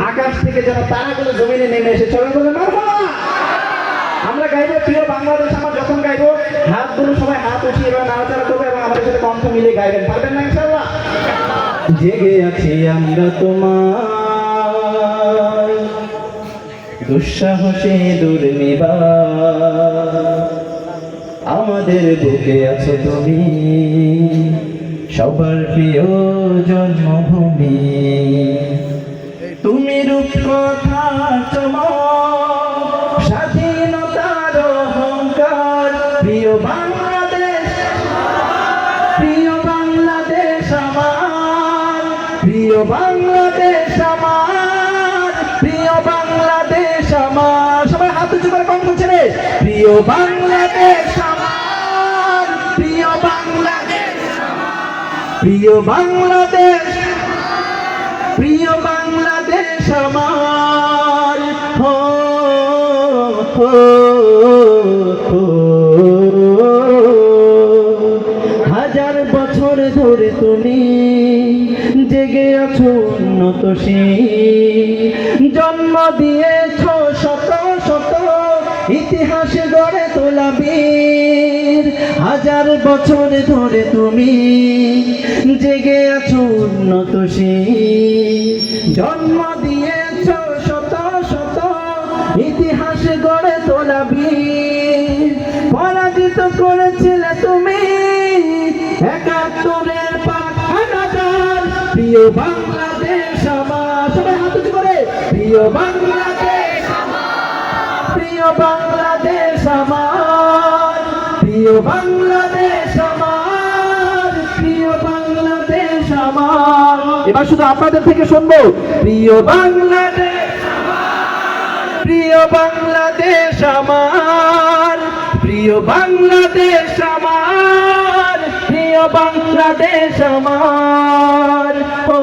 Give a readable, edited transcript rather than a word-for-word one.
আকাশ থেকে যেন তারাগুলো জমিনে নেমে এসে চলে বলে মারহাবা। আমরা গাইবো প্রিয় বাংলাদেশ আমার, যখন গাইবো হাতগুলো সবাই হাত উঠিয়ে এবং নাড়াচাড়া করবে এবং আমাদের সাথে কণ্ঠ মিলে গাইবেন, পারবেন না ইনশাআল্লাহ? জেগে আছি আমরা তোমার দুঃসাহসে দুর্নিবার, আমাদের বুকে আছো তুমি সবার প্রিয় জন্মভূমি। তুমি রূপকথার চমক, স্বাধীনতার অহংকার, প্রিয় বাংলাদেশ, প্রিয় বাংলাদেশ আমার, প্রিয় বাংলাদেশ আমার, প্রিয় বাংলাদেশ আমার। সবাই হাত উঁচু করে কণ্ঠ ছেড়ে প্রিয় বাংলাদেশ আমার, প্রিয় বাংলাদেশ আমার, প্রিয় বাংলাদেশ, প্রিয় বাংলাদেশ আমার। হো হো হো, হাজার বছর ধরে তুমি জেগে আছো উন্নত জন্ম দিয়েছ শত শত ইতিহাসে গড়ে তোলা বীর। হাজার বছর ধরে তুমি জেগে আছো উন্নত জন্ম দিয়েছ শত শত ইতিহাসে গড়ে তোলা বীর। পরাজিত করেছিলে তুমি ৭১-এর পাখানাদার, প্রিয় বাংলাদেশ আমার। সবাই হাত উঁচু করে প্রিয় বাংলাদেশ আমার, প্রিয় বাংলাদেশ আমার, প্রিয় বাংলাদেশ আমার, প্রিয় বাংলাদেশ আমার। এবার শুধু আপনাদের থেকে শুনবো প্রিয় বাংলাদেশ আমার, প্রিয় বাংলাদেশ আমার, প্রিয় বাংলাদেশ আমার, প্রিয় বাংলাদেশ আমার। ও